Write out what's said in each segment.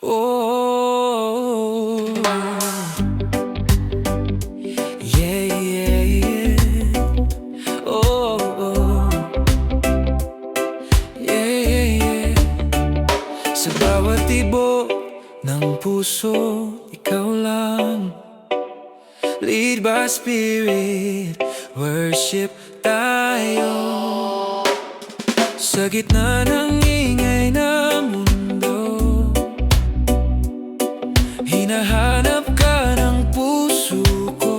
Oh, yeah, yeah, yeah. Oh, oh, yeah, yeah, yeah. Sa bawat tibok ng puso, ikaw lang. Lead by spirit, worship tayo. Sa gitna ng ingay ng mundo, hinahanap ka ng puso ko.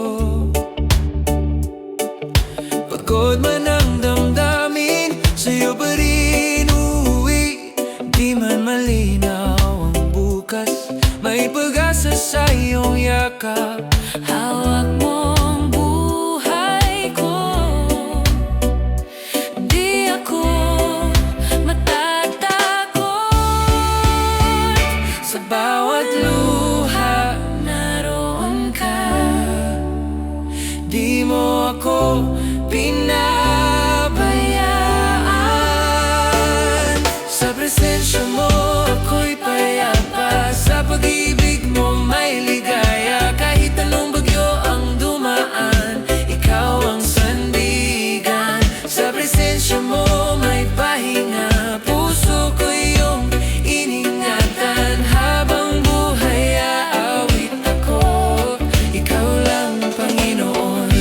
Pagod man ang damdamin, sa'yo pa rin uuwi. Di man malinaw ang bukas, may pag-asa sa iyong yakap. Hawak mo ang buhay ko, di ako matatakot. Sa bawat luha, Naroon ka, di mo ako pinabayaan. Sa presensya mo ako'y payapa, sa pag-ibig mo may ligaya. Kahit anong bagyo ang dumaan, ikaw ang sandigan. Sa presensya mo may pahinga, puso ko iyong iningatan. Habang buhay aawit ako, ikaw lang Panginoon.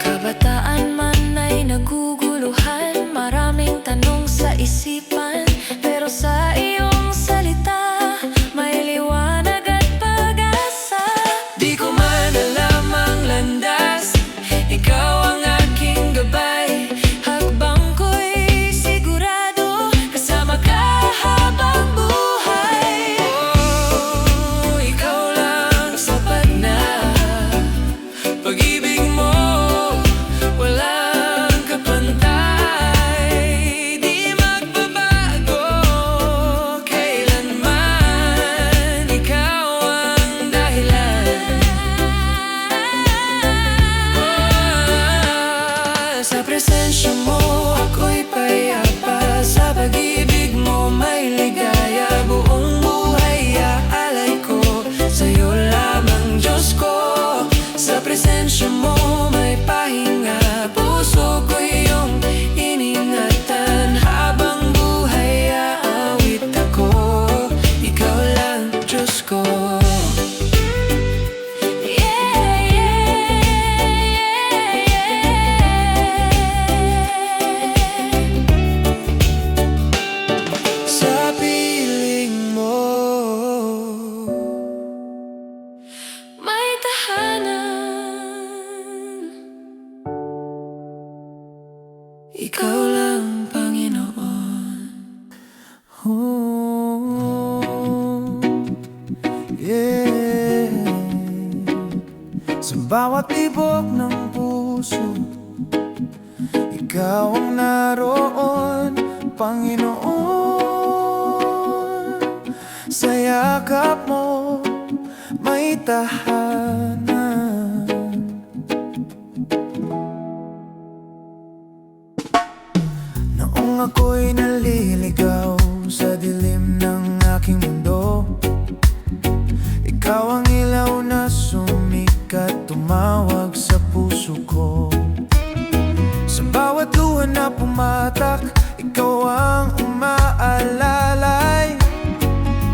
kabataan man ay naguguluhan, maraming tanong sa isipan, pero sa iyong salita may liwanag at pag-asa. Di ko man alam ang landas, ikaw ang aking gabay. Hakbang ko'y sigurado, kasama ka habang buhay. Oh, ikaw lang sapat na. Pag-ibig mo walang kapantay, di magbabago kailanman. Ikaw ang dahilan. Sa presensya mo ako'y payapa, sa pag-ibig mo may ligaya. Buong buhay aalay ko, sa'yo lamang Diyos ko. Sa presensya mo may pahinga, puso ko iyong iningatan. Habang buhay aawit ako, ikaw lang Diyos ko. Yeah, yeah, Sa piling mo may tahanan. ikaw lang Panginoon. Oh, yeah. Sa bawat tibok ng puso, ikaw ang naroon, Panginoon. Sa yakap mo may tahanan. Noong ako'y naliligaw sa dilim ng aking mundo, ikaw ang ilaw na sumikat, tumawag sa puso ko. Sa bawat luha na pumatak, ikaw ang umaalalay.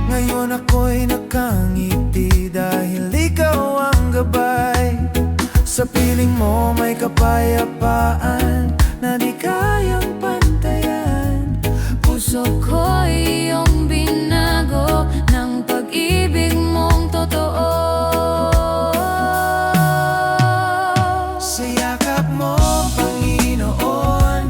Ngayon ako'y nakangiti dahil ikaw ang gabay. Sa piling mo may kapayapaan na di kayang pantayan. Puso ko iyong binago ng pag-ibig mong totoo. Sa yakap mo, Panginoon,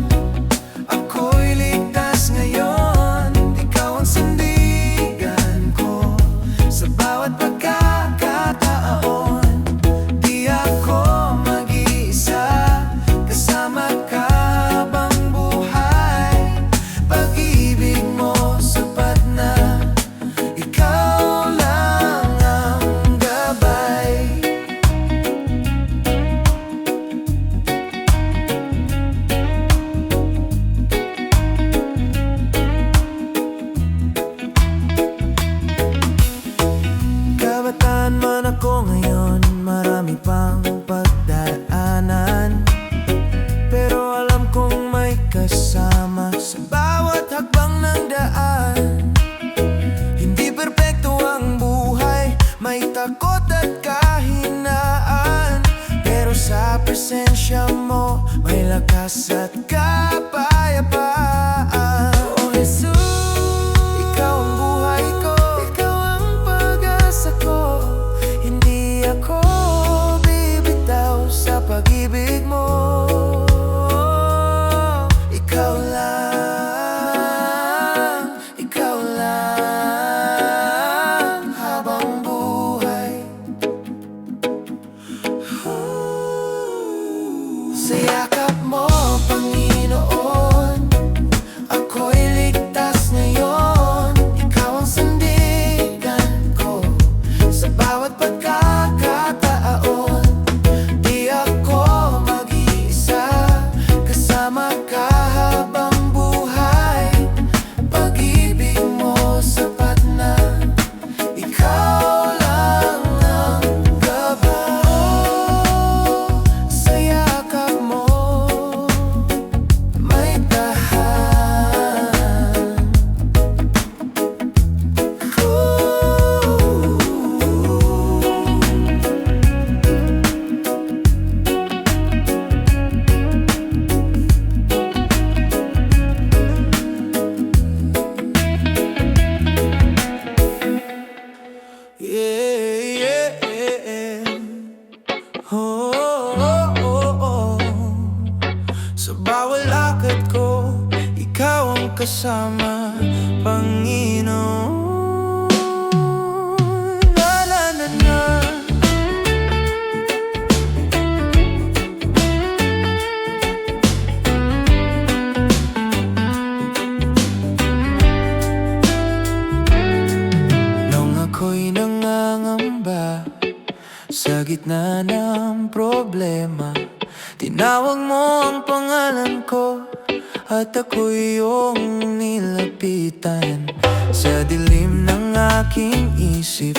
ako'y ligtas ngayon. Ikaw ang sandigan ko sa bawat pagkakataon. Di ako mag-iisa, kasama lakas at kapayapaan. O Jesus, ikaw ang buhay ko, ikaw ang pag-asa ko. Hindi ako bibitaw sa pag-ibig mo. Ikaw lang habang buhay. Sa yakap mo, Panginoon, ako'y ligtas ngayon. Ikaw ang sandigan ko sa bawat pagkakataon. Di ako mag-iisa, kasama ka habang buhay. Pag-ibig mo sapat na, ikaw lang ang gabay. Sa yakap mo may tahan. Yeah, yeah. Oh, oh, oh, oh. Sa bawat lakad ko, ikaw ang kasama, Panginoon. La la la la. Nung ako'y nangangamba sa gitna ng problema, tinawag mo ang pangalan ko at ako'y iyong nilapitan. Sa dilim ng aking isip,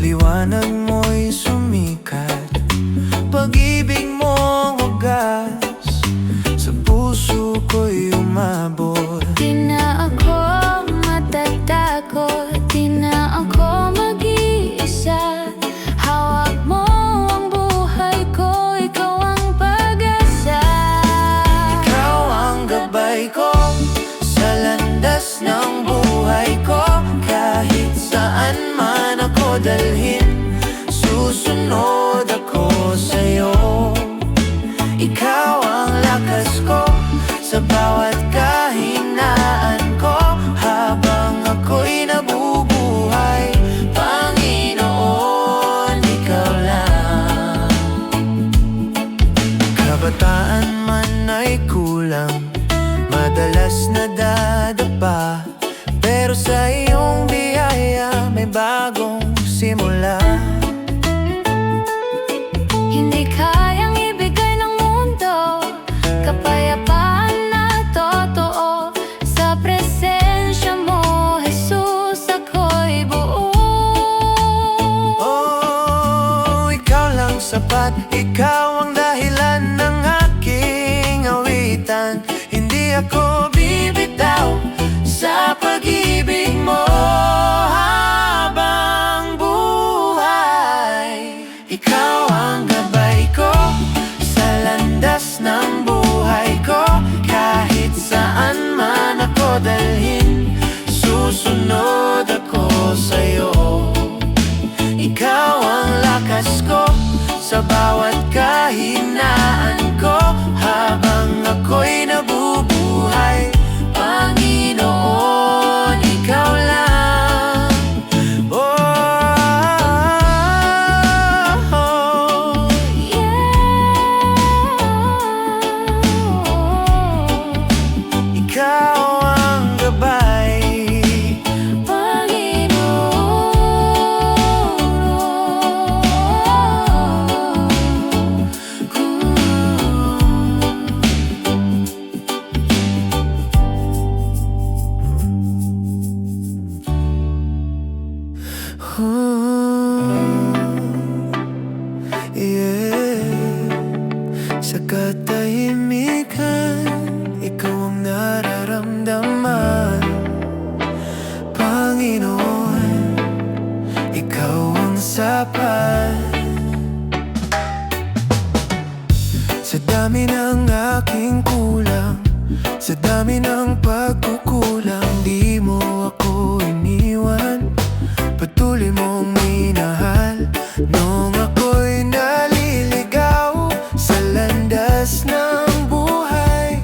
liwanag mo'y sumikat. Pag-ibig mong wagas sa puso ko'y umabot. Di na ako matatakot, di na ako mag-iisa. Hawak mo ang buhay ko, ikaw ang pag-asa. Ikaw ang gabay ko sa landas ng buhay ko. Kahit saan man ako dalhin, susunod ako sa'yo. Ikaw ang lakas ko sa bawat kahinaan ko. Habang ako'y nabubuhay, Panginoon, ikaw lang. Kabataan man ay kulang, madalas nadadapa, pero sa iyong biyaya may bagong simula. Hindi kayang ibigay ng mundo kapayapaan na totoo. Sa presensya mo, Jesus, ako'y buo. Oh, ikaw lang sapat, ikaw ang dahilan ng aking awitan. Hindi ako bibitaw sa pag-ibig mo habang buhay. Ikaw ang gabay ko sa landas ng buhay ko. Kahit saan man ako dalhin, susunod ako sa'yo. Ikaw ang lakas ko sa bawat kahinaan ko. Habang ako'y nabubuhay, Panginoon, ikaw lang. Oh, ikaw ang gabay, sa katahimikan, ikaw ang nararamdaman. Panginoon, ikaw ang sapat. Sa dami ng aking kulang, sa dami ng pagkukulang, di mo ako iniwan, patuloy mong minahal. Nung ako'y naliligaw sa landas ng buhay,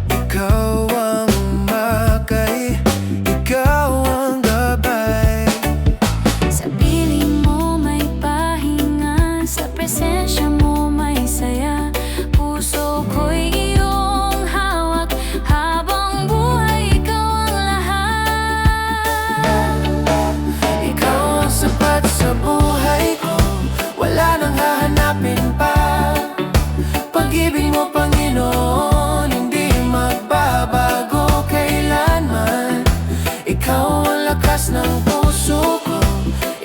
ikaw ang umakay, ikaw ang gabay. Sa piling mo may pahinga, sa presensya mo may saya. Puso ko'y iyong hawak, habang buhay ikaw ang lahat. Ikaw ang sapat sa buhay ko, wala nang hahanapin pa. Pag-ibig mo, Panginoon, hindi magbabago kailanman. Ikaw ang lakas ng puso ko,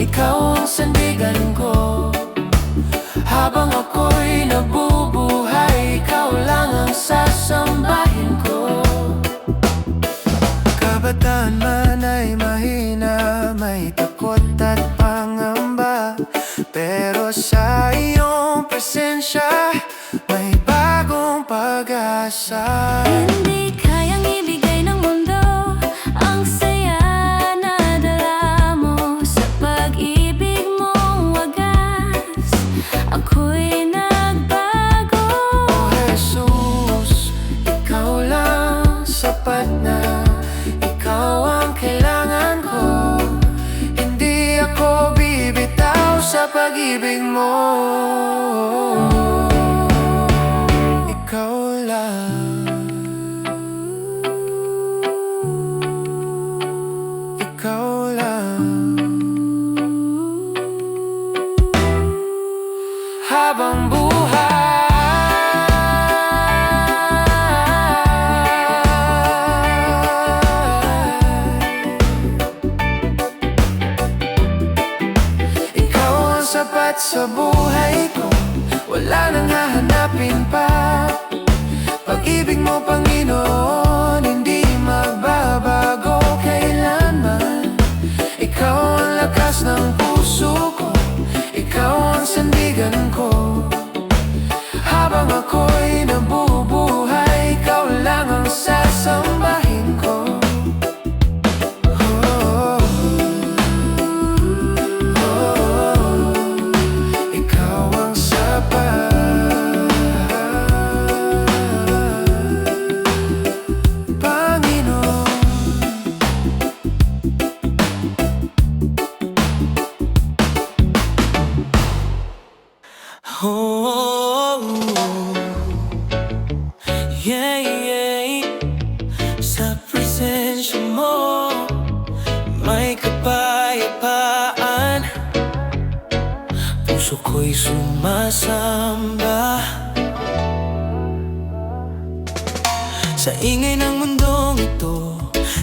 ikaw ang sandigan ko. Habang ako'y nabubuhay, ikaw lang ang sasambahin ko. Kabataan man ay mahina, may takot at pangamba, pero sa iyong presensya may bagong pag-asa. Hindi kayang ibigay ng mundo ang saya na dala mo, sa pag-ibig mong wagas ako'y nagbago. Oh Jesus, ikaw lang sapat na, ikaw ang kailangan ko. Hindi ako bibitaw sa pag-ibig mo. Ikaw lang, ikaw lang. Habang ikaw ang sapat sa buhay ko, wala nang hahanapin pa. Pag-ibig mo, Panginoon, hindi magbabago kailanman. Ikaw ang lakas ng puso ko, ikaw ang sandigan ko. Habang ako'y nabubuhay, ikaw lang ang sasambahin ko. Ikaw ang sapat, Panginoon. Yeah. Sa presensya mo may kapayapaan, puso ko'y sumasamba. Sa ingay ng mundong ito,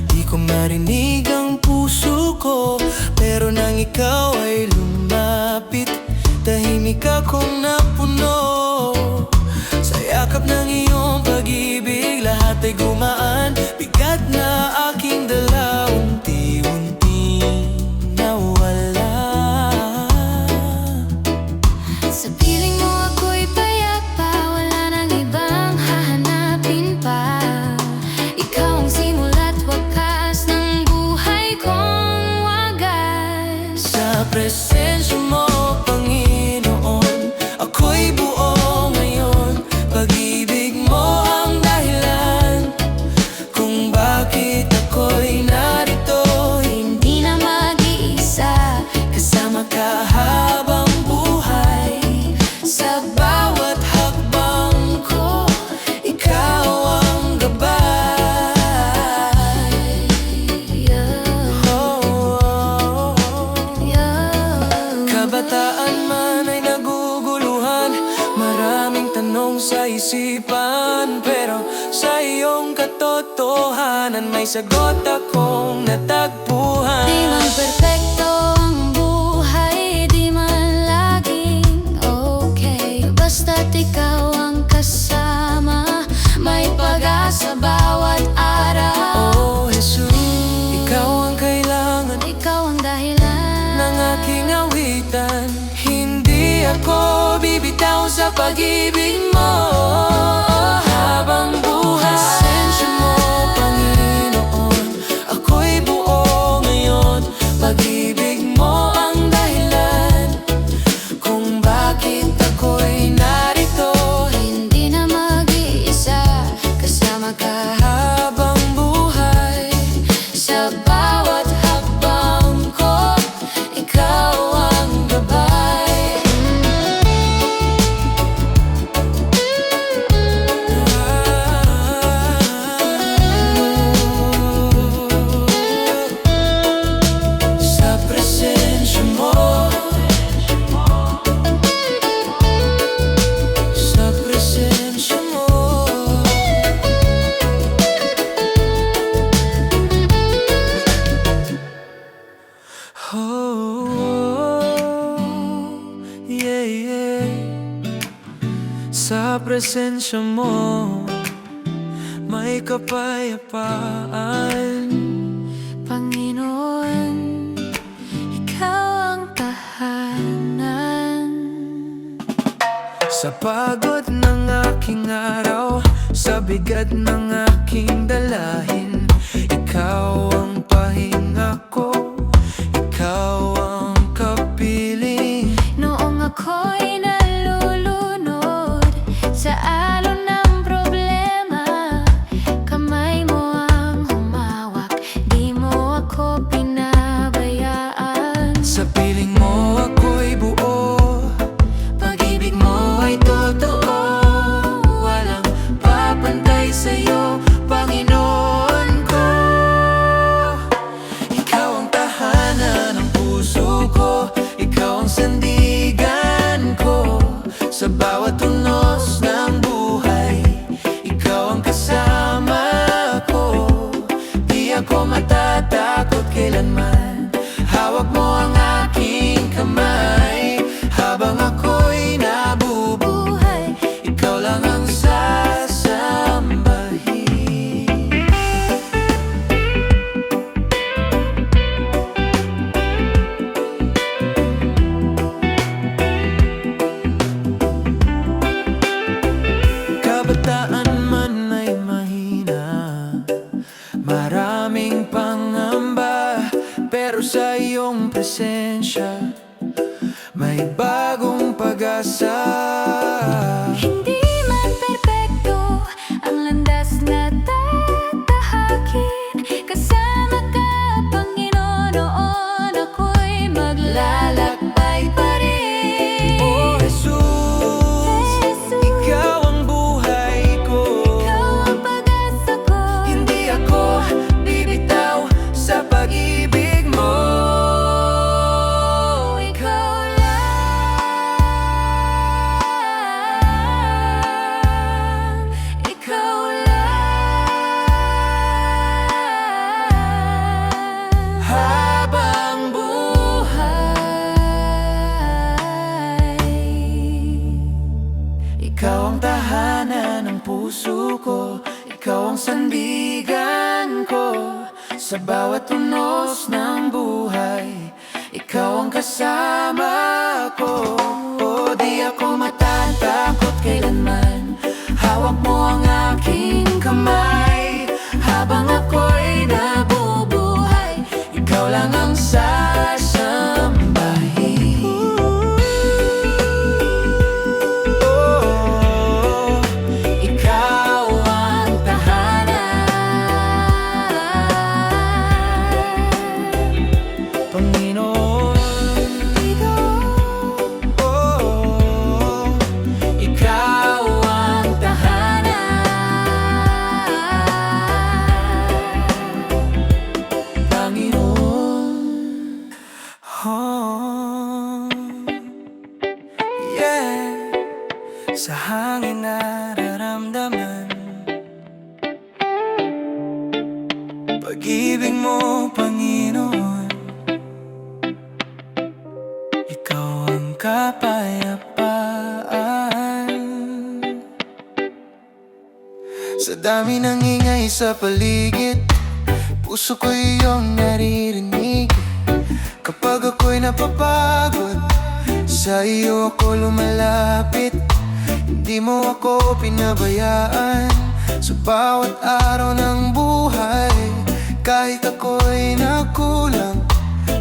di ko marinig ang puso ko, pero nang ikaw ay lumapit, tahimik akong napuno. Sa yakap ng iyong pag-ibig, lahat ay gumaan. Bigat na aking dala, unti-unti nawala. Sa piling mo ako'y payapa, wala nang ibang hahanapin pa. Ikaw ang simula't wakas ng buhay kong wagas. Sa presensya mo, Panginoon, ako'y buo ngayon. Pag-ibig mo ang dahilan kung bakit ako'y narito. Hindi na mag-iisa, Kasama ka habang buhay, sa bawat hakbang ko, ikaw ang gabay. Kabataan man ay naguguluhan, maraming tanong sa isipan, pero sa iyong katotohanan may sagot akong natagpuan. Di man perfecto ang buhay, di man laging okay, basta't ikaw ang kasama, may pag-asa bawat araw. Oh Jesus, ikaw ang kailangan, Ikaw ang dahilan ng aking awitan. Hindi ako bibitaw sa pag-ibig mo. Sa presensya mo may kapayapaan. Panginoon, Ikaw ang tahanan. Sa pagod ng aking araw, sa bigat ng aking dalahin, Ikaw ang pahinga ko, Ikaw ang kapiling. Noong ako'y nalulunod sa alon ng problema, kamay mo ang humawak, di mo ako pinabayaan. Sa piling mo ako'y buo, pag-ibig mo ay totoo. Walang papantay sa'yo, Panginoon ko. Ikaw ang tahanan ng puso ko, Ikaw ang sandigan ko. Sa bawat tunos ng buhay, Ikaw ang kasama ko. Di ako matatakot kailanman, hawak mo ang aking kamay. Habang ako'y nabubuhay, Ikaw lang ang sasambahin. Kabataan man ay mahina, maraming pangamba, pero sa iyong presensya may bagong pag-asa. Hindi man perpekto ang landas na tatahakin, kasama ka, Panginoon, ako'y maglalakbay pa rin. Oh Jesus, Ikaw ang buhay ko, Ikaw ang pag-asa ko, hindi ako bibitaw sa pag-ibig mo. ikaw lang, ikaw lang. Habang buhay, Ikaw ang tahanan ng puso ko, Ikaw ang sandigan ko. Sa bawat tunos ng buhay, Ikaw ang kasama ko. O di ako matatakot kailanman, hawak mo ang aking kamay. Habang ako'y nabubuhay, Ikaw lang ang sasambahin. Oh, Ikaw ang tahanan, Panginoon. Oh, Ikaw ang tahanan, Panginoon. Oh, yeah. Sa hangin nararamdaman pag-ibig mo, Panginoon. Ikaw ang kapayapaan. Sa dami ng ingay sa paligid, puso ko iyong naririnig. Kapag ako'y napapagod, sa iyo ako lumalapit. Hindi mo ako pinabayaan sa bawat araw ng buhay. Kahit ako'y nakulang,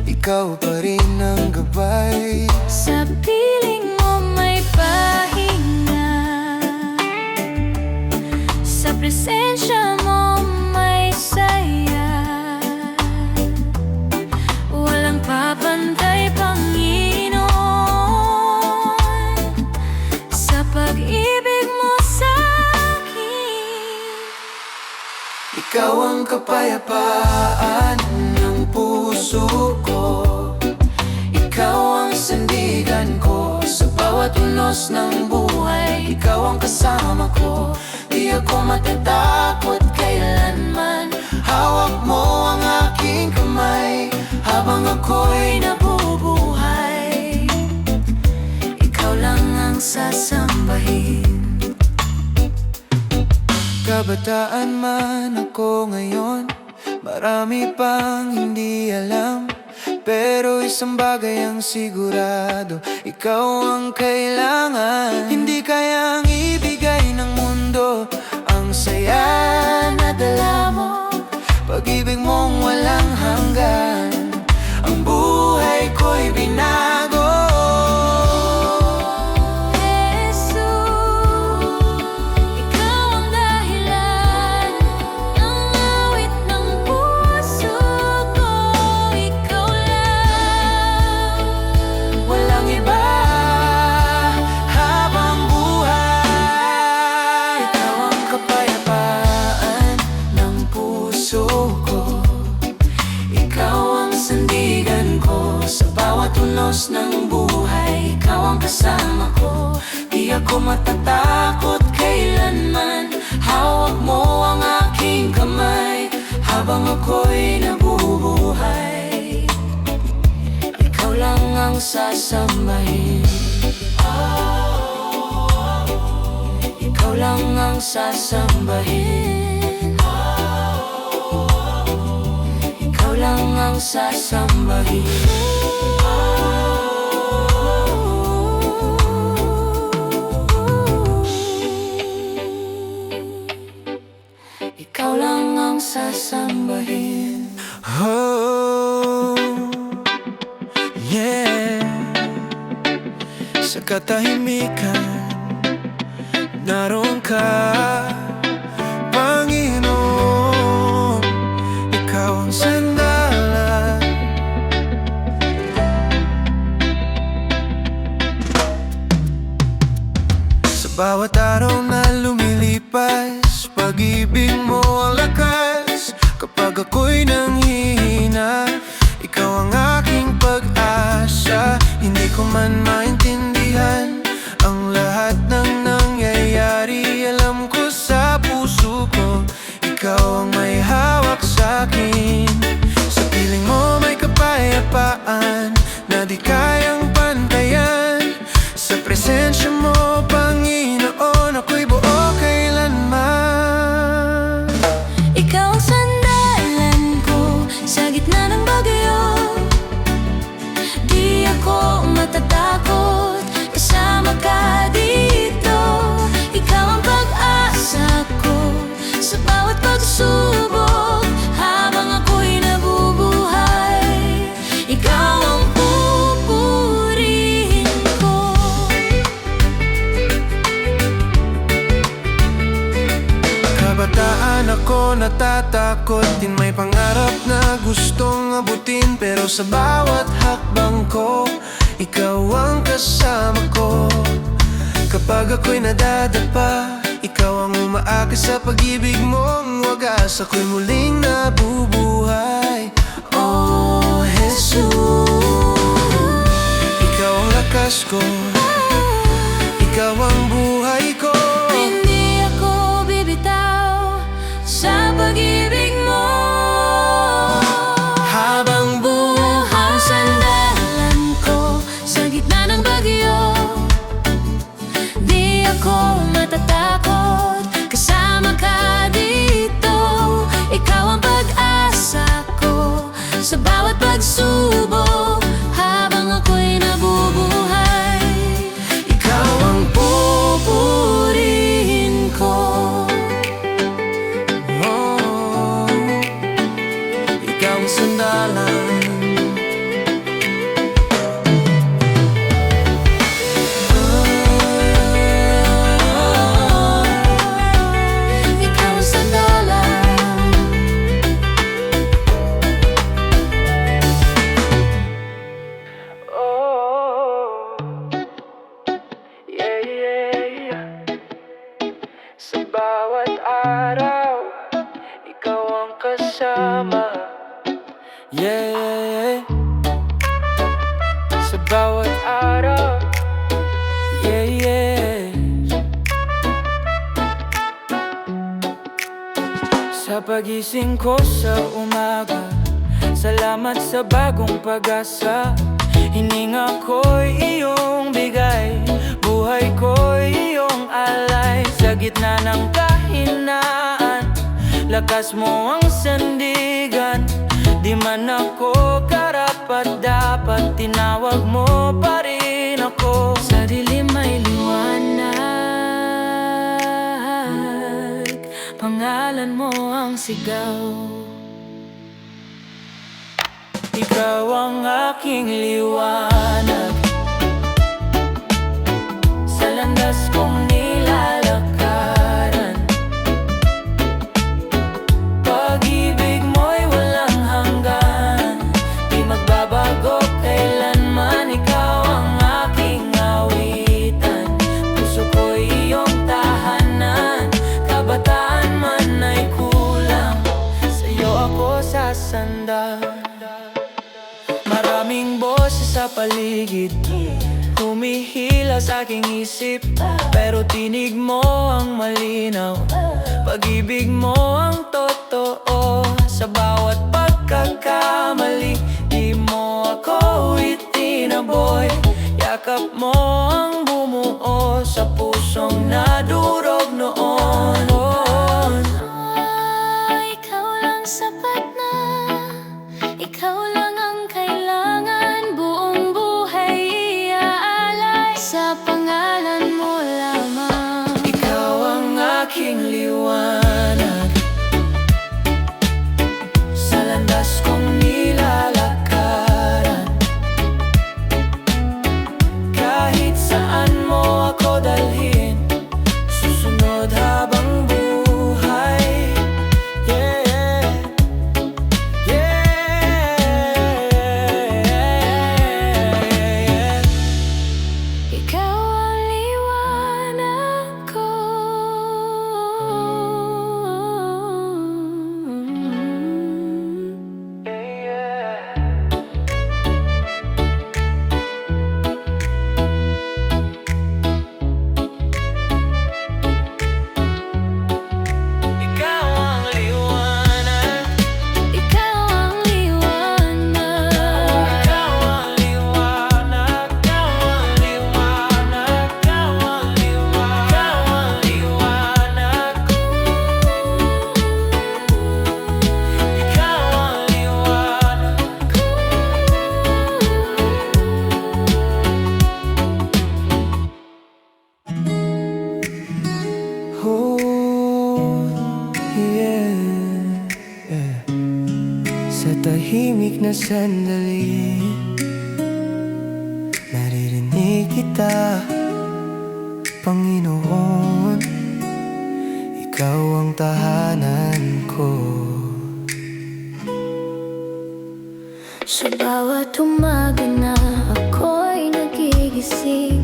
Ikaw pa rin ang gabay. Sa piling mo may pahinga, sa presensya mo may saya. Walang papantay, Panginoon, sa pag-ibig mo sa'kin. Ikaw ang kapayapaan ng puso ko, Ikaw ang sandigan ko. Sa bawat tunos ng buhay, Ikaw ang kasama ko. Di ako matatakot kailanman, hawak mo ang aking kamay. Habang ako'y nabubuhay, Ikaw lang ang sasambahin. kabataan man ako ngayon, marami pang hindi alam. Pero isang bagay ang sigurado, ikaw ang kailangan. Hindi kayang ibigay ng mundo ang saya na dala mo, pag-ibig mong walang hanggan. Ang buhay ko'y binago. Ng buhay, ikaw ang kasama ko. Di ako matatakot kailanman. Hawak mo ang aking kamay habang ako'y nabubuhay. Ikaw lang ang sasambahin. Ikaw lang ang sasambahin. Ikaw lang ang sasambahin. Ikaw lang ang sasambahin. Oh, yeah. Sa katahimikan, naroon ka, Panginoon. Ikaw ang sandalan. Sa bawat araw na lumilipas, pag-ibig mo ang lakas. Kapag ako'y nanghihina, ikaw ang aking pag-asa. Hindi ko man maintindihan ang lahat ng nangyayari. Alam ko sa puso ko, ikaw ang may hawak sa'kin. Sa piling mo may kapayapaan na di kayang pantayan. Sa presensya mo, Panginoon, ako'y buo kailanman. Ikaw ang sandalan ko sa gitna ng bagyo. Di ako matatakot, kasama ka dito. Ikaw ang pag-asa ko sa bawat pagsubok habang ako'y nabubuhay. Ikaw ang pupurihin ko. Kabataan ako natatakot din, may pangarap na gustong abutin. Pero sa bawat hakbang ko, ikaw ang kasama ko. Kapag ako'y nadadapa, ikaw ang umaakit sa pag-ibig mong wagas. Ako'y muling nabubuhay. Oh, Jesus, ikaw ang lakas ko, ikaw ang buhay ko. Hindi ako bibitaw sa pag-ibig mo. Habang buhay, sandalan ko sa gitna ng bagyo. Di ako matatakot, kasama ka dito. Ikaw ang pag-asa ko sa bawat pagsubok habang ako'y nabubuhay. Ikaw ang pupurihin ko. Oh, ikaw ang sandalan. Ikaw ang sandalan. Oh, yeah, yeah, yeah. Sa bawat araw, ikaw ang kasama. Yeah, yeah, yeah. Sa bawat araw, yeah, yeah. Sa pagising ko sa umaga, salamat sa bagong pag-asa. Hininga ko'y iyong bigay, buhay ko'y iyong alay. Sa gitna ng kahinaan, lakas mo ang sandigan. Di man ako karapat dapat, tinawag mo pa rin ako. Sa dilim may liwanag, pangalan mo ang sigaw. Ikaw ang aking liwanag sa landas kong nilalakaran. Pag-ibig mo'y walang hanggan, di magbabago kailanman. Ikaw ang aking awitan, puso ko'y iyong tahanan. Kabataan man ay kulang, sa'yo ako sasandal. Maraming boses sa paligid, humihila sa aking isip, pero tinig mo ang malinaw. Pag-ibig mo ang totoo, sa bawat pagkakamali. Di mo ako itinaboy, yakap mo ang bumuo sa pusong nadurog noon. Ikaw lang sapat na, ikaw lang ang kailangan. Buong buhay iaalay sa pangalan mo lamang. Ikaw ang aking liwanag sa landas kong nilalakaran. Kahit saan mo ako dalhin, susunod habang buhay. Yeah, yeah. Ikaw ang liwanag ko. Ikaw ang liwanag, Ikaw ang liwanag. ikaw ang liwanag, ikaw ang liwanag, ikaw ang liwanag, ikaw ang liwanag, ikaw ang liwanag. Oh, yeah. Sa tahimik na sandali, naririnig kita, Panginoon. Ikaw ang tahanan ko. Sa bawat umaga na ako'y nagigising,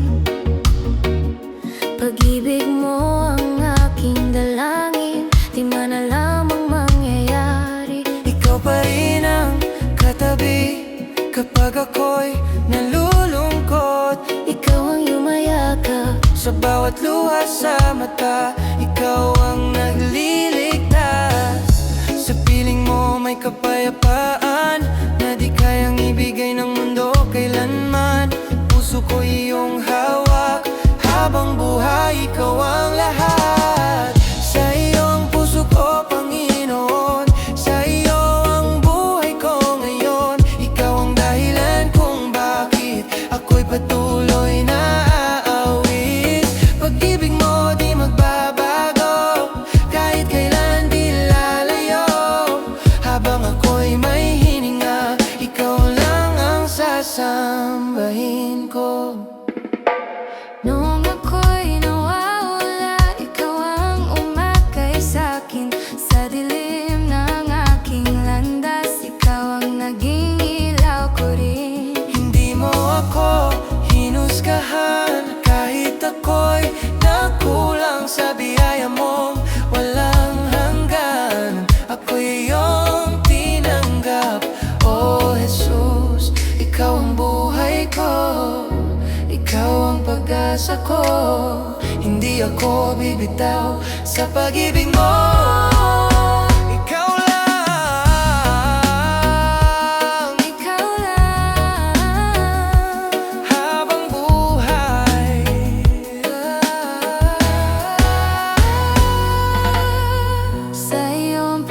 pag-ibig mo ang aking dalangin. Di man alam ang mangyayari, Ikaw pa rin ang katabi kapag ako'y nalulungkot. ikaw ang yumayakap. Sa bawat luha sa mata, ikaw ang nagliligtas. Sa piling mo may kapayapaan na di kayang ibigay ng mundo kailanman. Puso ko iyong hawak, habang buhay ikaw ang lahat. Sa iyong puso ko, Panginoon, sa iyo ang buhay ko ngayon. Ikaw ang dahilan kung bakit ako'y patuloy na aawit. Pag-ibig mo di magbabago, kahit kailan di lalayo. Habang ako'y may hininga, ikaw lang ang sasambahin ko. Nung ako'y nawawala, ikaw ang umakay sa'kin. Sa dilim ng aking landas, ikaw ang naging ilaw ko rin. Hindi mo ako hinusgahan, kahit ako'y nagkulang sa biyaya mong walang hanggan. Ako'y iyong tinanggap, oh Jesus. Ikaw ang buhay ko, ikaw ang pag-asa ko. Hindi ako bibitaw sa pag-ibig mo. Ikaw lang, Ikaw lang. habang buhay. Sa iyong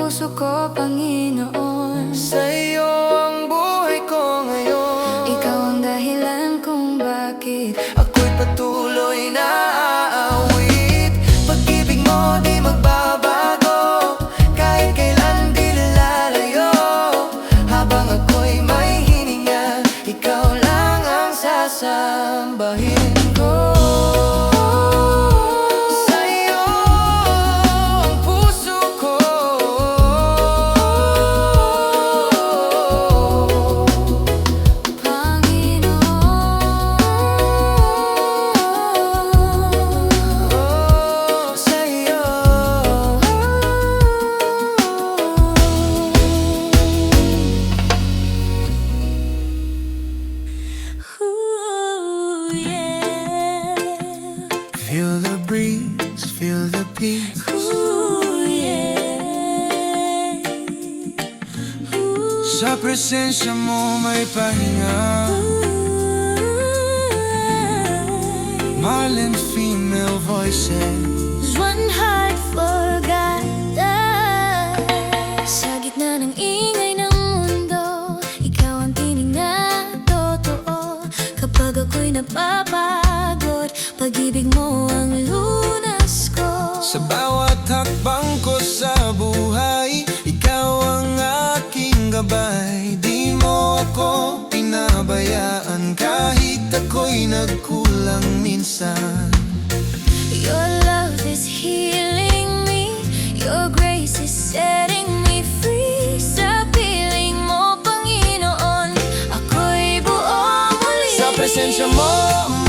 Feel the breeze, feel the peace. Ooh, yeah. Ooh. Sa presensya mo may pahinga. Male and female voices. One heart for God. Sa gitna ng ingay ng mundo, ikaw ang tinig na totoo. Kapag ako'y napapagod, pag-ibig mo ang lunas ko. Sa bawat hakbang ko sa buhay, ikaw ang aking gabay. Di mo ako pinabayaan kahit ako'y nagkulang minsan. Your love is healing me, your grace is setting me free. Sa piling mo, Panginoon, ako'y buo muli. Sa presensya mo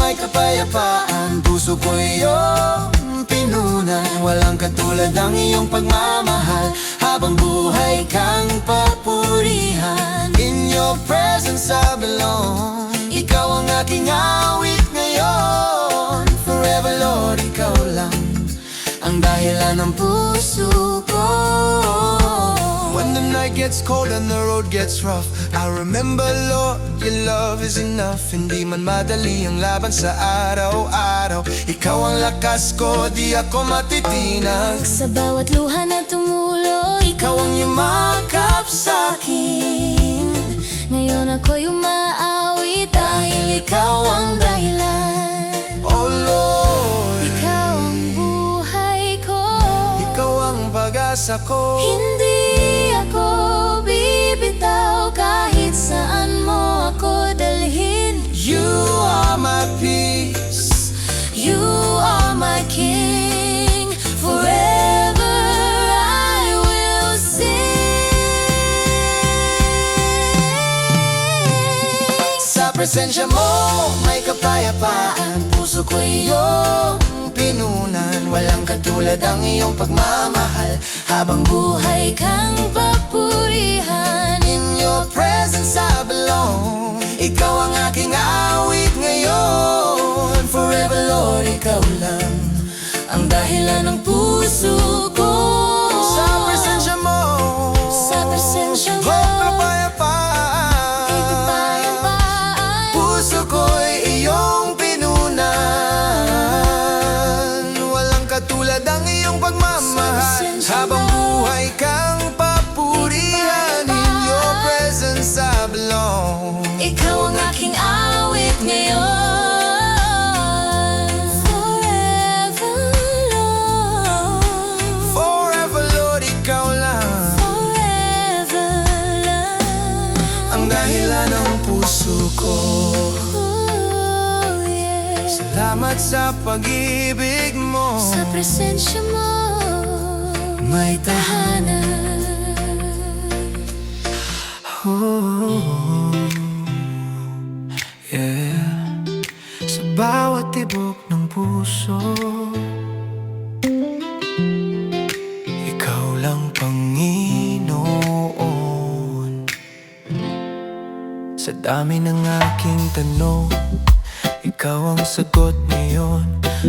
may kapayapaan, puso ko iyong pinunan. Walang katulad ang iyong pagmamahal, habang buhay kang papurihan. In your presence I belong, ikaw ang aking awit ngayon. Forever Lord, ikaw lang ang dahilan ng puso ko. When the night gets cold and the road gets rough, I remember Lord, your love is enough. Hindi man madali ang laban sa araw-araw, ikaw ang lakas ko, di ako matitinag. Sa bawat luha na tumulo, Ikaw ang yumakap sa'kin. ngayon ako'y umaawit dahil ikaw ang dahilan. Oh Lord, Ikaw ang buhay ko, ikaw ang pag-asa ko. hindi ako bibitaw kahit saan mo ako dalhin. You are my peace. You are my King, forever I will sing. Sa presensya mo may kapayapaan, puso ko iyong pinunan. Walang katulad ang iyong pagmamahal, habang buhay Kang papurihan, in your presence I belong. Ikaw ang aking awit ngayon. Forever Lord, ikaw lang ang dahilan ng puso ko. Sa presensya mo, sa presensya mo, kapayapaan. kapayapaan. Puso ko'y iyong pinunan. Walang katulad ang iyong pagmamahal, habang buhay kang papurihan. In your presence I belong. Ikaw ang aking awit ngayon. Forever, Lord. Forever Lord, ikaw lang Forever, Lord. ang dahilan ng puso ko. Oh, yeah. Salamat sa pag-ibig mo, Sa presensya mo, may tahanan. Oh, yeah. Sa bawat tibok ng puso, ikaw lang Panginoon. Sa dami ng aking tanong, ikaw ang sagot ngayon.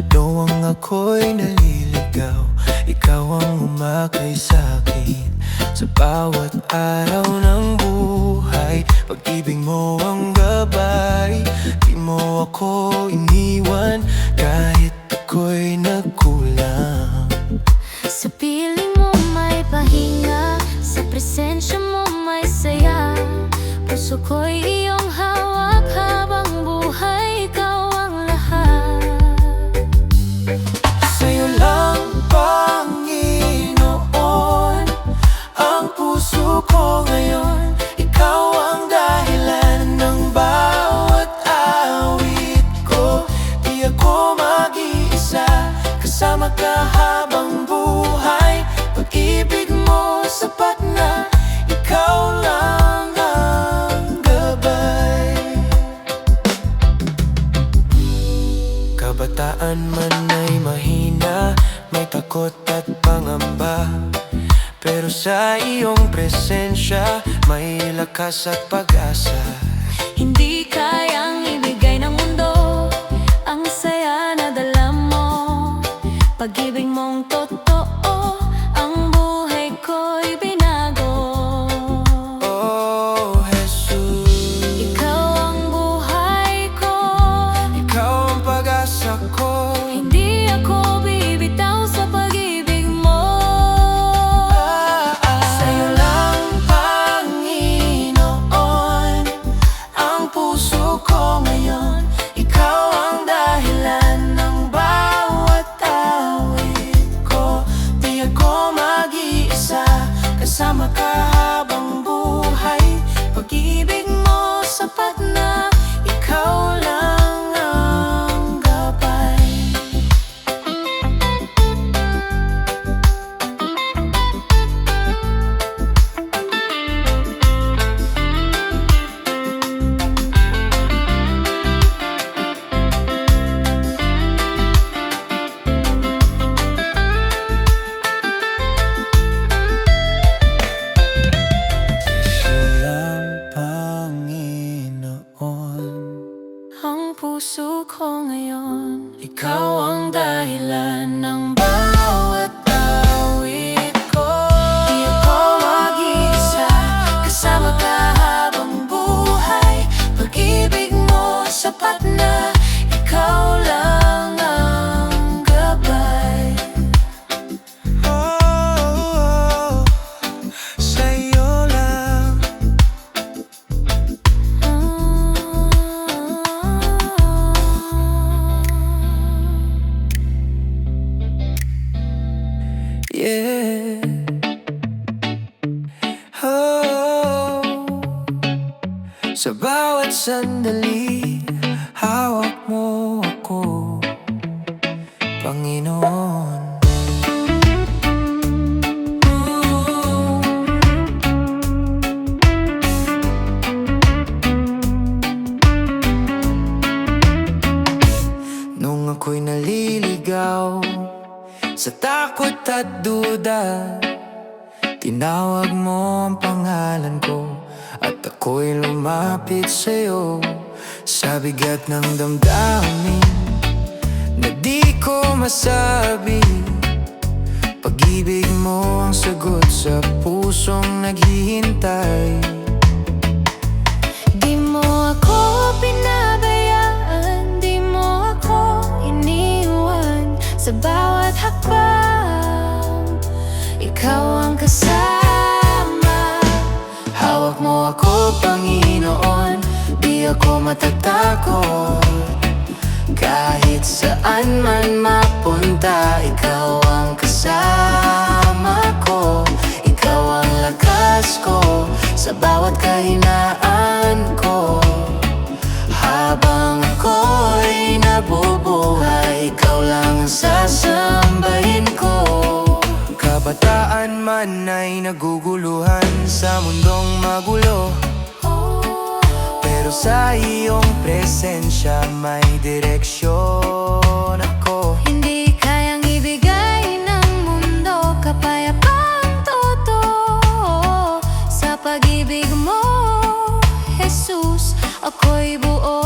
Noong ako'y naliligaw, ikaw ang umakay sa'kin. Sa bawat araw ng buhay, pag-ibig mo ang gabay. Di mo ako iniwan kahit ako'y nagkulang. sa piling mo may pahinga, sa presensya mo may saya. Puso ko'y iyong hawak, habang buhay ikaw ang lahat. Sa'yo lang, Panginoon, ang puso ko ngayon. Ikaw ang dahilan ng bawat awit ko. Di ako mag-iisa, kasama ka habang buhay. Pag-ibig mo sapat na, ikaw lang ang gabay. Kabataan man ay mahina, may takot at pangamba, pero sa iyong presensya may lakas at pag-asa. Hindi kayang ibigay ng mundo ang saya na dala mo. pag-ibig mong totoo, ang buhay ko'y binago. Oh, Jesus, Ikaw ang buhay ko, ikaw ang pag-asa ko. hindi ako bibitaw sa pag-ibig mo. Sa'yo lang, Panginoon, ang puso ko ngayon. Ikaw ang dahilan ng bawat awit ko. Di ako mag-iisa, kasama ka habang buhay. Pag-ibig mo sapat na, ikaw lang ang gabay. Walang Panginoon, Ang puso ko ngayon, ikaw ang dahilan ng bawat awit ko. di ako mag-iisa, kasama ka habang buhay. Pag-ibig mo sapat na, ikaw lang ang gabay. Oh, sa'yo lang. Yeah. Oh, sa bawat sandali, hawak mo ako, Panginoon. Nung ako'y naliligaw sa takot at duda, tinawag mo ang pangalan ko at ako'y lumapit sa'yo. Sa bigat ng damdamin na di ko masabi, pag-ibig mo ang sagot sa pusong naghihintay. Di mo ako pinabayaan, di mo ako iniwan. Sa bawat hakbang, ikaw ang kasama. Hawak mo ako, Panginoon, di ako matatakot. Kahit saan man mapunta, ikaw ang kasama ko. Ikaw ang lakas ko sa bawat kahinaan ko. Habang ako'y nabubuhay, ikaw lang ang sasambahin ko. Kabataan man ay naguguluhan sa mundong magulo, pero sa iyong presensya may direksyon ako. Hindi kayang ibigay ng mundo kapayapang totoo. Sa pag-ibig mo, Jesus, ako'y buo.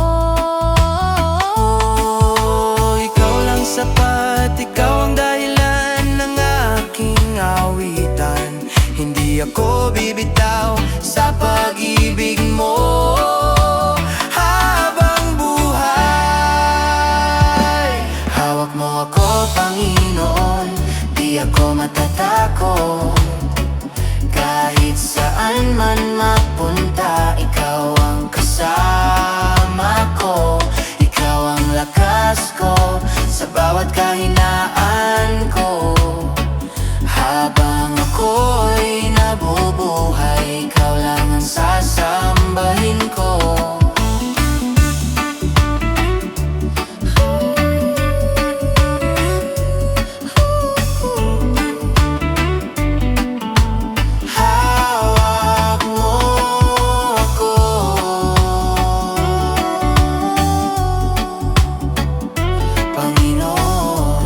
Ikaw lang sapat, ikaw ang dahilan ng aking awitan. Hindi ako bibitaw sa pag-ibig mo. Habang buhay, hawak mo ako, Panginoon, di ako matatakot. Kahit saan man mapunta, ikaw ang kasama ko. Ikaw ang lakas ko sa bawat kahinaan ko. Habang ako'y nabubuhay, ikaw lang ang sasambahin ko. Hawak mo ako, Panginoon.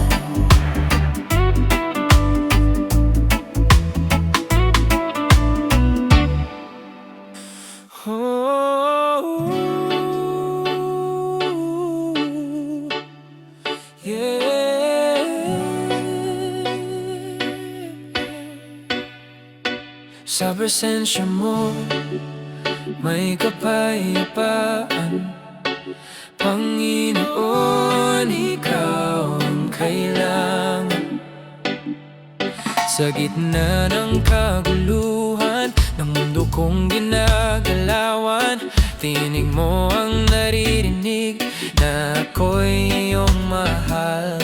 Sa presensya mo may kapayapaan. Panginoon, ikaw ang kailangan. Sa gitna ng kaguluhan ng mundo kong ginagalawan, tinig mo ang naririnig na ako'y iyong mahal.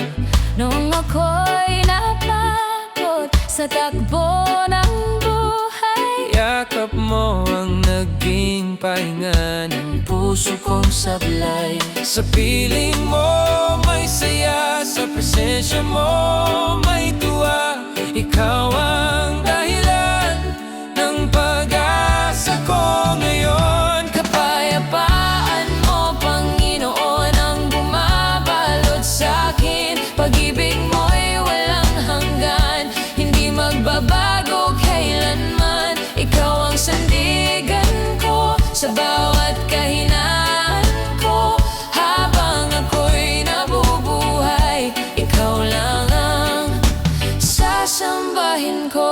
Nung ako'y napagod sa takbo ng buhay, Yakap mo ang naging pahinga ng puso kong sablay. Sa piling mo may saya, sa presensya mo may tuwa. Ikaw ang dahilan ng pag-asa ko ngayon. kapayapaan mo, Panginoon, ang bumabalot sa'kin. Pag-ibig mo'y walang hanggan, hindi magbabago kailanman. Ikaw ang sandigan ko sa bawat kahinaan ko. Habang ako'y nabubuhay, ikaw lang ang sasambahin ko.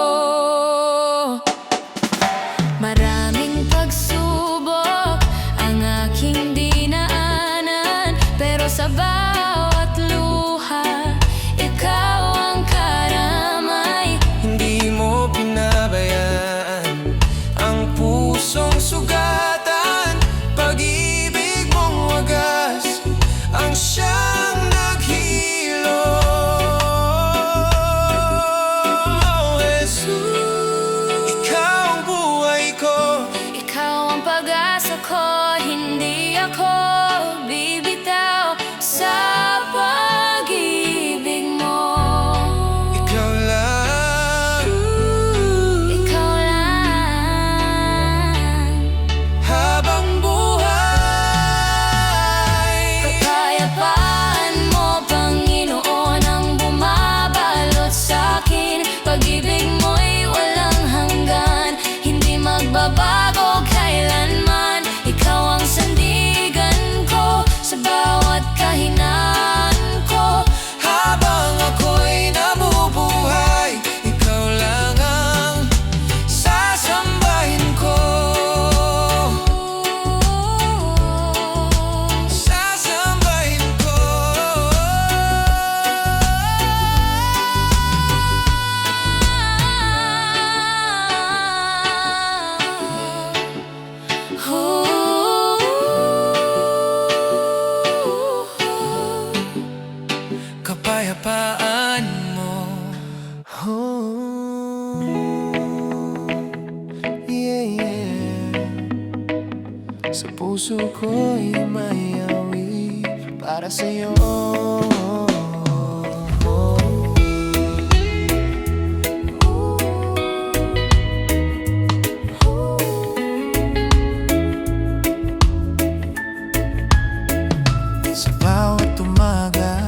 Maraming pagsubok ang aking dinaanan, pero sa bawat luha, ikaw ang karamay. Hindi mo pinabayaan ang pusong sugatan. Pag-ibig mong wagas ang siyang naghilo. Jesus, ikaw ang buhay ko. Ikaw ang pag-asa ko, hindi ako bibitaw sa pag-ibig mo. Ikaw lang, Ikaw lang. habang buhay. Kapayapaan mo, Panginoon, ang bumabalot sa'kin. Pag-ibig mo'y walang hanggan, hindi magbabago kailanman. Ikaw ang sandigan ko sa bawat kahinaan ko. Habang ako'y nabubuhay, ikaw lang ang sasambahin ko. Sasambahin ko. Kapayapaan mo. Oh, yeah, yeah. Sa puso ko'y may awit para sa'yo. Sa bawat umaga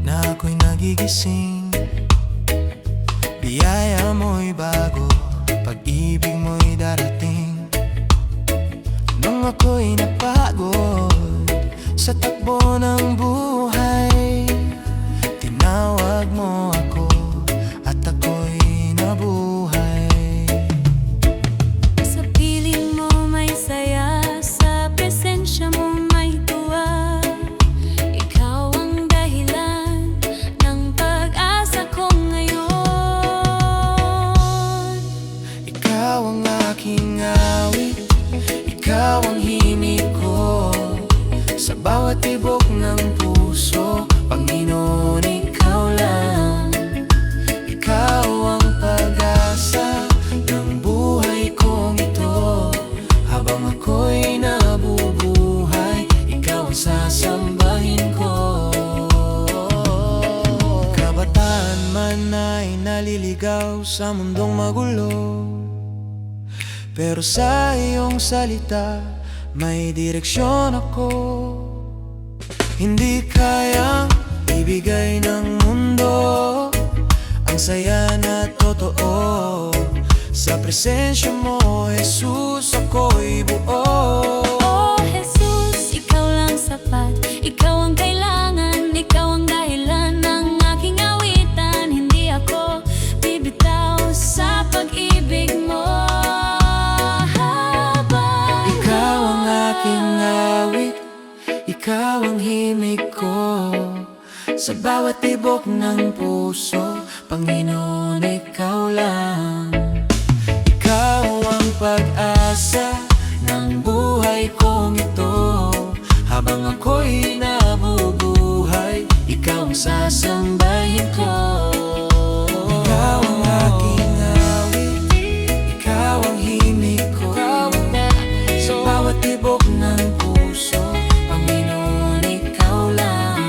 na ako'y nagigising, biyaya mo'y bago, pag-ibig mo'y darating. Nung ako'y napagod sa takbo ng buhay, tinawag mo ako at ako'y nabuhay. Sa piling mo may saya, sa presensya mo may tuwa. Ikaw ang dahilan ng pag-asa ko ngayon. Ikaw ang aking awit, ikaw ang himig ko. Sa bawat tibok ng puso, Panginoon, ikaw lang. Ikaw ang pag-asa ng buhay kong ito. Habang ako'y nabubuhay, ikaw ang sasambahin ko. Kabataan man ay naliligaw sa mundong magulo, pero sa iyong salita may direksyon ako. Hindi kayang ibigay ng mundo ang saya na totoo. Sa presensya mo, Jesus, ako'y buo. Oh Jesus, ikaw lang sapat, ikaw ang kailangan, ikaw ang dahilan ng aking awitan. Hindi ako bibitaw sa pag-ibig mo. tibok ng puso, Panginoon, ikaw lang. Ikaw ang pag-asa ng buhay kong ito. Habang ako'y nabubuhay, ikaw ang sasambahin ko. Ikaw ang aking awit, ikaw ang himig ko. Sa bawat tibok ng puso, Panginoon, ikaw lang.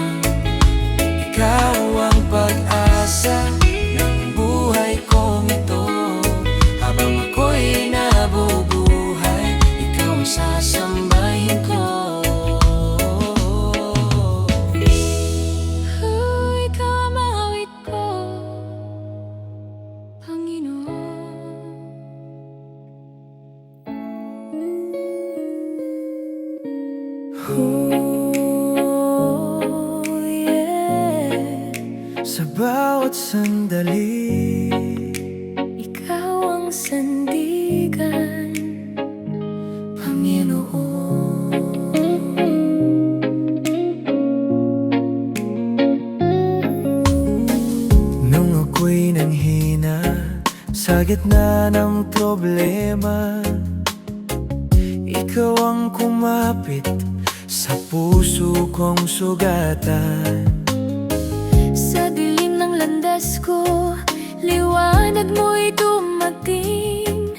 Ikaw ang pag-asa ng buhay kong ito. Habang ako'y nabubuhay, ikaw ang sasambahin ko. Ikaw ang mawit ko, Panginoon. Sa bawat sandali, Ikaw ang sandigan, Panginoon. nung ako'y nanghina sa gitna ng problema, ikaw ang kumapit sa puso kong sugatan. Sa dilim ng landas ko, liwanag mo'y dumating.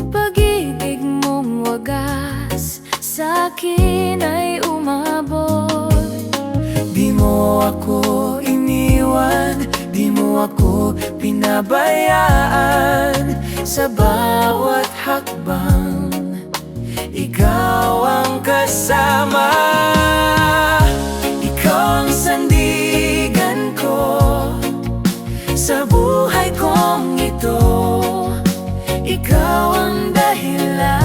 Pag-ibig mong wagas sa'kin ay umabot. Di mo ako iniwan, di mo ako pinabayaan. Sa bawat hakbang, ikaw ang kasama. Ikaw ang sandigan ko sa buhay kong ito. Ikaw ang dahilan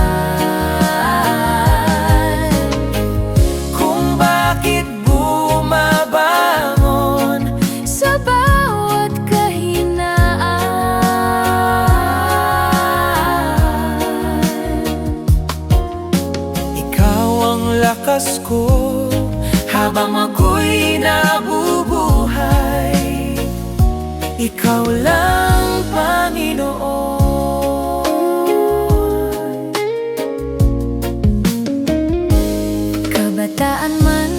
kung bakit bumabangon Sa bawat kahinaan, ikaw ang lakas ko habang ako'y nabubuhay. Ikaw lang, Panginoon. kabataan man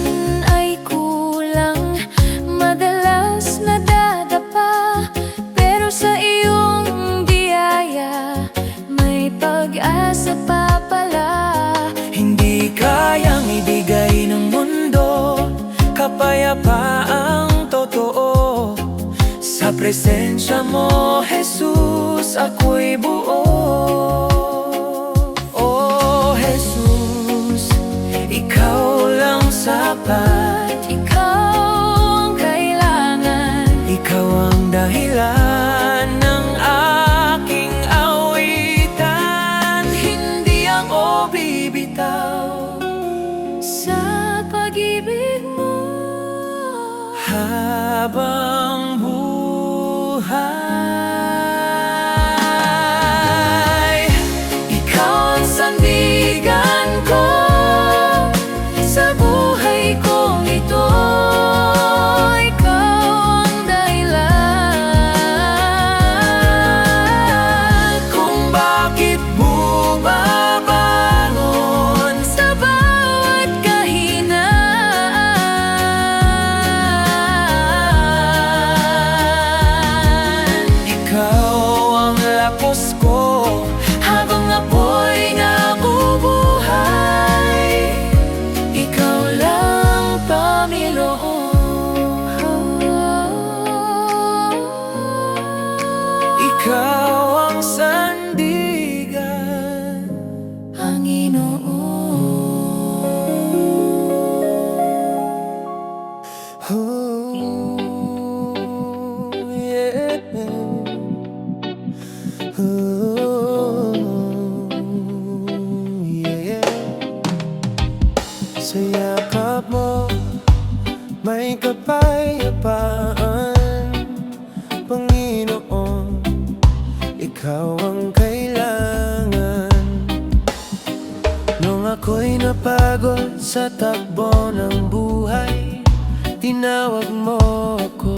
ay kulang, madalas nadadapa. Pero sa iyong biyaya, may pag-asa pa pala. Hindi kayang ibigay ng mundo kapayapaang totoo. Sa presensya mo, Jesus, ako'y buo. Oh, Jesus, ikaw lang sapat. Ikaw ang kailangan, Ikaw ang dahilan ng aking awitan. Hindi ako bibitaw sa pag-ibig mo. habang buhay. Ikaw ang sandigan ko sa buhay kong ito. Ikaw ang dahilan kung bakit bumabangon Sa bawat kahinaan, ikaw ang lapos ko habang ako'y nabubuhay. Ikaw lang, Panginoon. Ikaw ang sandigan, Panginoon. oh, yeah. Oh, yeah. Sa yakap mo may kapayapaan, Panginoon. Ikaw ang kailangan. Nung ako'y napagod sa takbo ng buhay, tinawag mo ako.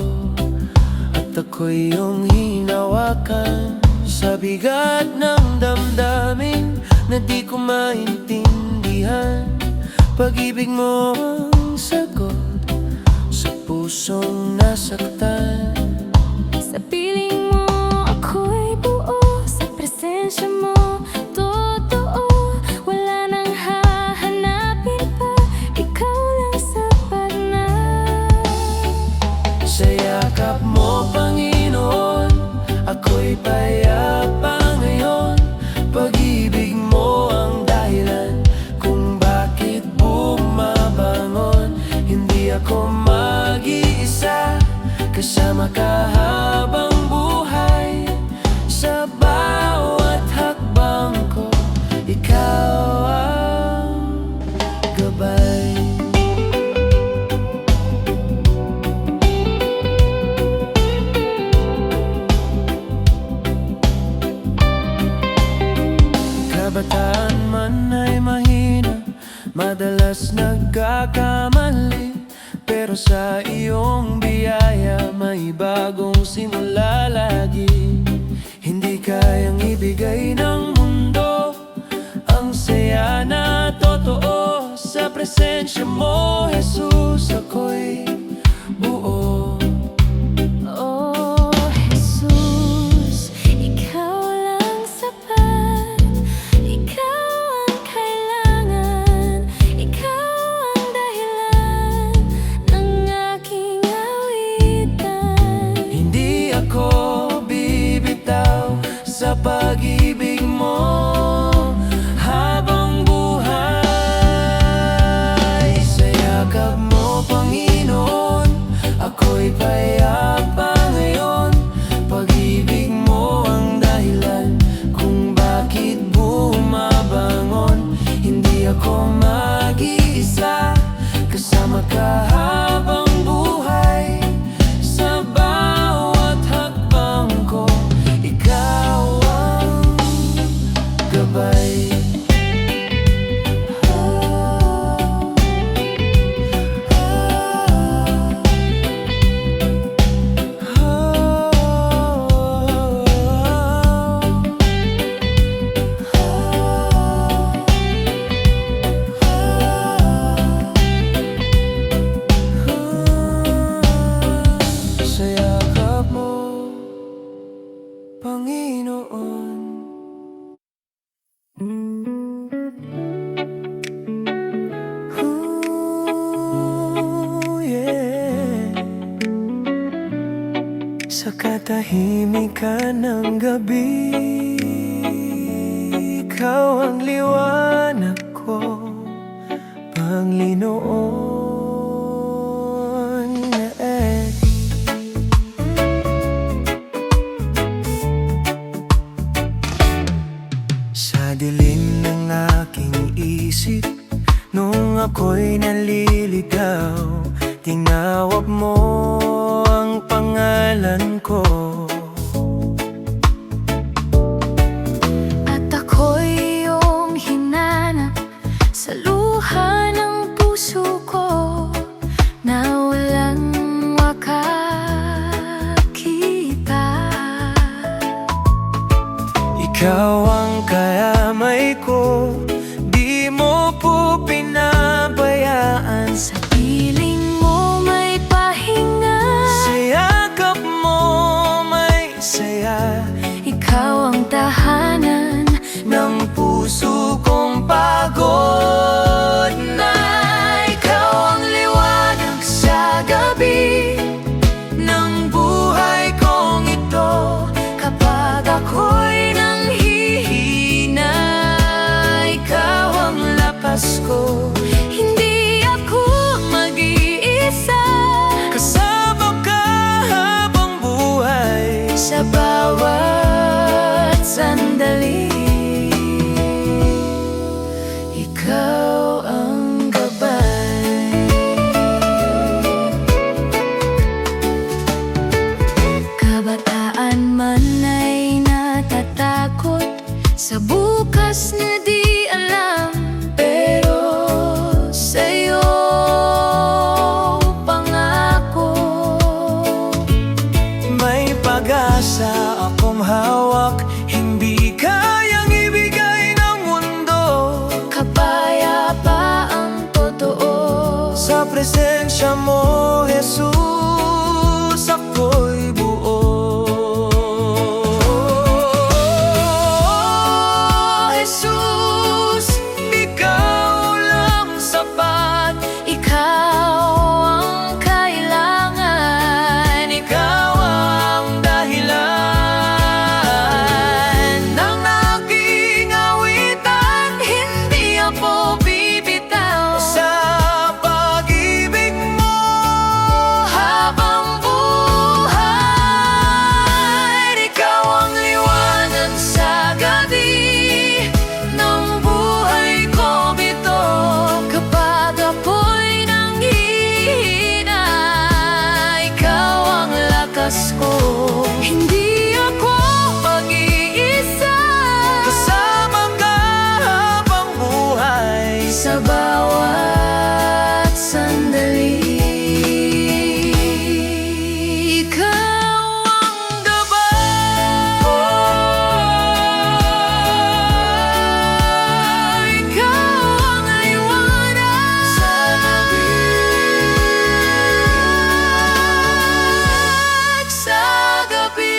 At ako'y iyong hinawakan sa bigat ng damdamin na di ko maintindihan. Pag-ibig mo ang sagot sa pusong nasaktan. Sa piling mo ako'y buo, sa presensya mo totoo. Wala nang hahanapin pa, ikaw lang sapat na. Sa yakap mo, Panginoon, ako'y payapa ngayon. Pag-ibig mo ang dahilan kung bakit bumabangon. Hindi ako mag-iisa, kasama ka habang buhay. Sa bawat hakbang ko, ikaw ang gabay. Kabataan man ay mahina, madalas nagkakamali. Pero sa iyong biyaya may bagong simula lagi. Hindi kayang ibigay ng mundo ang saya na totoo. Sa presensya mo, Jesus, ako'y buo. Oh, Jesus, ikaw lang sapat. Ikaw ang kailangan. Ikaw ang dahilan ng aking awitan. Hindi ako bibitaw sa pag-ibig mo habang buhay. Sa yakap mo, Panginoon, ako'y payapa ngayon. Pag-ibig mo ang dahilan kung bakit bumabangon. Hindi ako mag-iisa, kasama ka habang buhay. Sa bawat hakbang ko, ikaw ang gabay. Sa yakap mo, Panginoon. Ooh, yeah. Sa katahimikan ng gabi, ikaw ang liwanag ko, Panginoon. Sa dilim ng aking isip, nung ako'y naliligaw, tinawag mo ang pangalan ko. At ako'y iyong hinanap sa luha ng puso ko na walang makakita. Ikaw ang kaamay ko, di mo po pinabayaan. Sa piling mo may pahinga, Sa yakap mo may saya, ikaw ang tahanan ng puso kong pagod na. Ikaw ang liwanag sa gabi ng buhay kong ito. Kapag ako'y nanghihina, ikaw ang lakas ko. Hindi ako mag-iisa, Kasama ka habang buhay. sa bawat sandali, ikaw ang gabay. Kabataan man ay natatakot sa bukas na di alam, pero sa'yo pangako. May pag-asa akong hawak, hindi kayang ibigay ng mundo. Kapayapaang totoo, Sa presensya mo, Jesus, ako'y buo. Jesus, ikaw lang sapat. ikaw ang kailangan, Ikaw ang dahilan ng aking awitan. hindi ako bibitaw Sa pag-ibig mo, habang buhay. Ikaw ang liwanag sa gabi ng buhay ko bito. Kapag ako'y nanghihina, ikaw ang lakas ko. Hindi ako mag-iisa kasama ka habang buhay. sa bawat sandali. Ikaw ang gabay, ikaw ang liwanag sa gabi.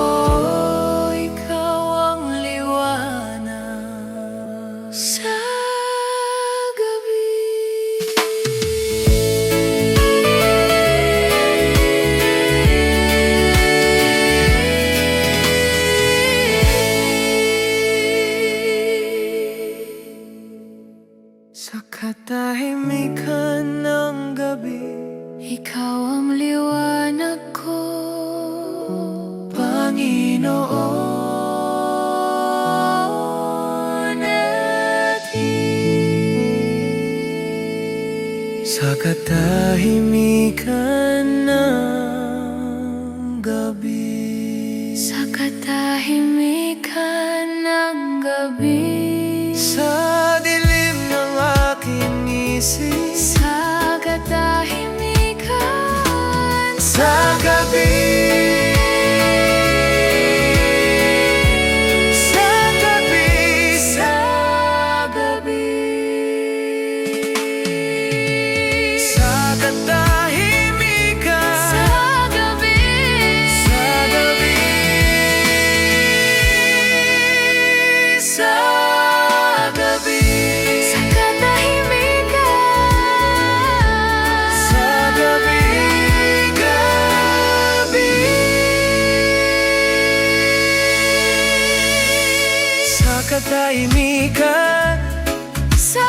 Oh, ikaw ang liwanag sa gabi. Sa katahimikan ng gabi, Ikaw ang liwanag ko, Panginoon natin. Sa katahimikan ng gabi, sa katahimikan ng gabi, sa dilim ng aking isip, sa katahimikan sa gabi, sa gabi, sa gabi, sa katahimikan, sa gabi, sa gabi, sa gabi, sa katahimikan, sa gabi, gabi, sa katahimikan, sa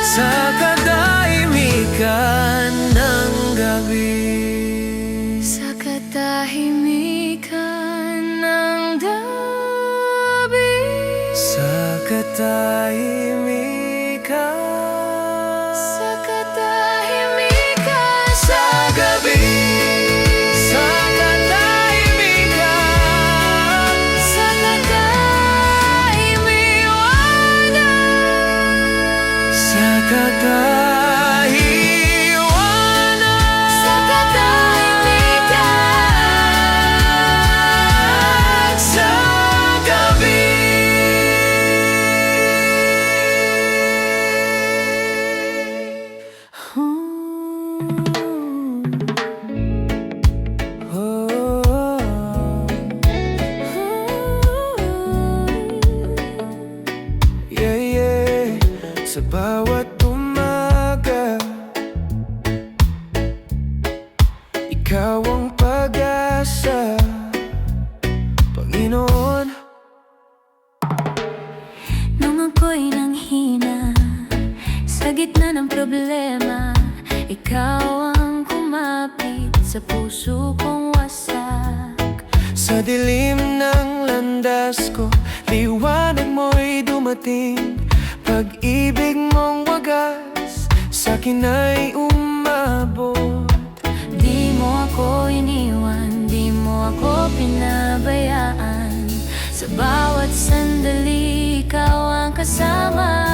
sa katahimikan ng gabi, sa katahimikan ng gabi, sa katahimikan, sa katahimikan, sa gabi, sa katahimikan, sa katahimikan, sa katahiwanan, sa katahimikan, sa gabi. Yeah, yeah. Sa bawat umaga, ikaw ang pag-asa, Panginoon. nung ako'y nanghina sa gitna ng problema, ikaw ang kumapit sa puso kong wasak. Sa dilim ng landas ko, liwanag mo'y dumating. Pag-ibig mong wagas sa'kin ay umabot. Di mo ako iniwan, di mo ako pinabayaan. Sa bawat sandali, ikaw ang kasama.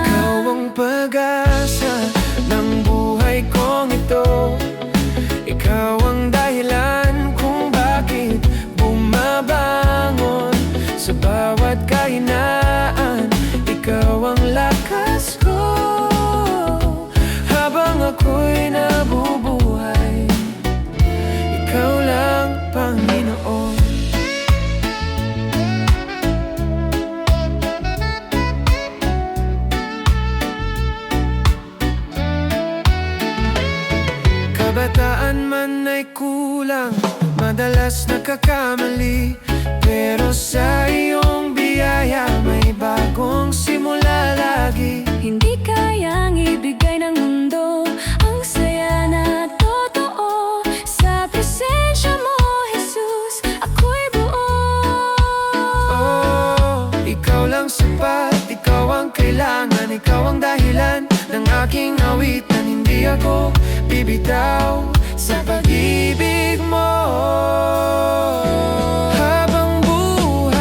Ikaw ang pag-asa ng buhay kong ito. Ikaw ang dahilan kung bakit bumabangon. Sa bawat kahinaan, ikaw ang lakas ko. Habang ako'y nabubuhay, ikaw lang, Panginoon. Kabataan man ay kulang, madalas nagkakamali, pero sa iyong biyaya may bagong simula lagi. Hindi kayang ibigay ng mundo ang saya na totoo. Sa presensya mo, Jesus, ako'y buo. Oh, ikaw lang sapat, ikaw ang kailangan, ikaw ang dahilan ng aking awitan. Hindi ako bibitaw sa pag-ibig mo. Habang buhay,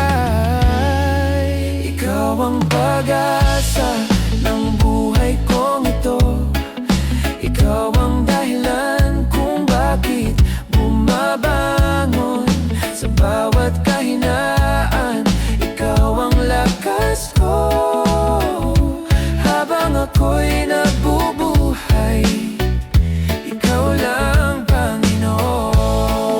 ikaw ang pag-asa ng buhay kong ito. Ikaw ang dahilan kung bakit bumabangon. Sa bawat kahinaan, ikaw ang lakas ko. Habang ako'y nabubuhay, ikaw lang, Panginoon.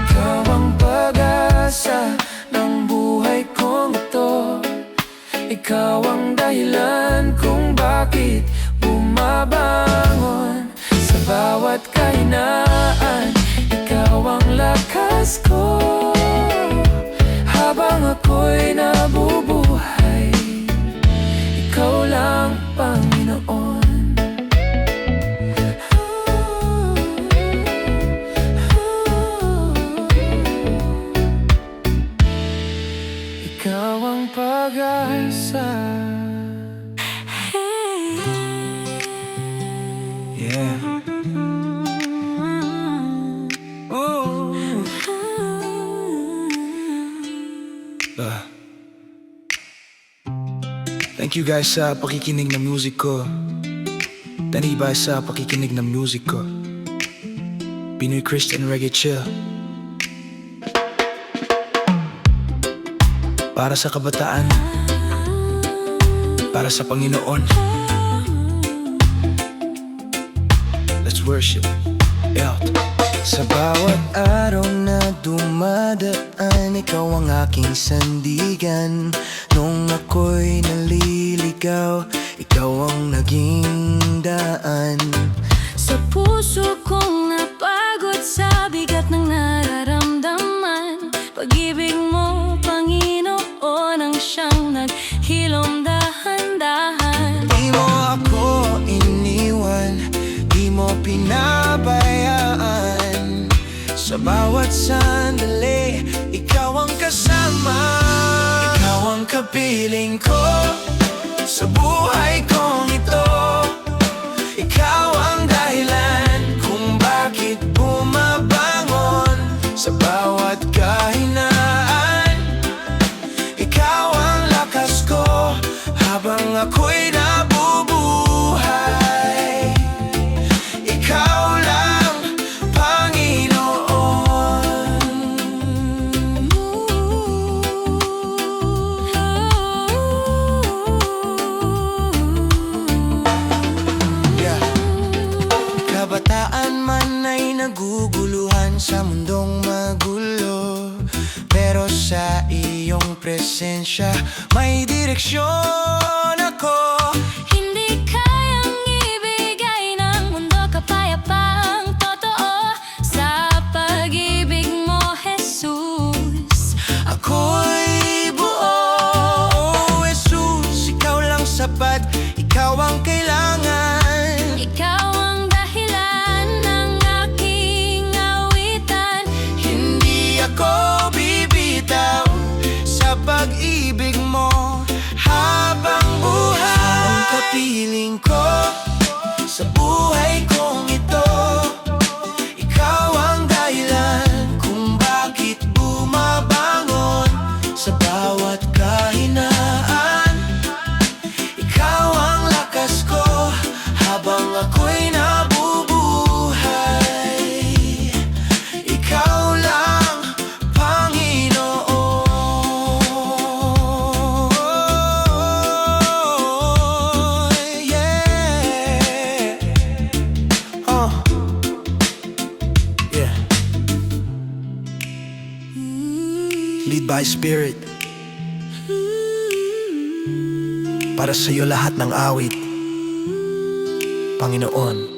Ikaw ang pag-asa ng buhay kong ito. Ikaw ang dahilan kung bakit bumabangon. Sa bawat kahinaan, ikaw ang lakas ko. Habang ako'y nabubuhay, ikaw lang, Panginoon. Ikaw ang pag-asa. Yeah. Oh. Thank you guys sa pakikinig ng music ko. Tanibay sa pakikinig ng music ko. Pinoy Christian Reggae Chill. Para sa kabataan, para sa Panginoon. Let's worship. Yeah. Sa bawat araw na dumadaan, ikaw ang aking sandigan. Nung ako'y naliligaw, ikaw ang naging daan. Sa puso kong napagod sa bigat ng nararamdaman, pag-ibig mo, Panginoon, ang siyang naghilom dahan-dahan. Di mo ako iniwan, di mo pinabayaan. Sa bawat sandali, ikaw ang kasama. Ikaw ang kapiling ko sa buhay kong ito. Ikaw ang dahilan kung bakit bumabangon. Sa bawat kahinaan, ikaw ang lakas ko. Habang ako'y nabubuhay, ikaw lang, Panginoon. Yeah. Kabataan man ay naguguluhan sa mundong magulo, pero sa iyong presensya may direksyon ako. Hindi kayang ibigay ng mundo kapayapaang totoo. Sa pag-ibig mo, Jesus, Ako'y buo. Oh, Jesus, ikaw lang sapat, ikaw ang kailangan. ikaw ang dahilan ng aking awitan. Piling ko sa buhay kong ito, ikaw ang dahilan kung bakit bumabangon sa bawat kahinaan. Ikaw ang lakas ko habang ako'y nabubuhay. Ikaw lang, Panginoon. Yeah. Yeah. Lead by Spirit. Para sa'yo lahat ng awit, Panginoon.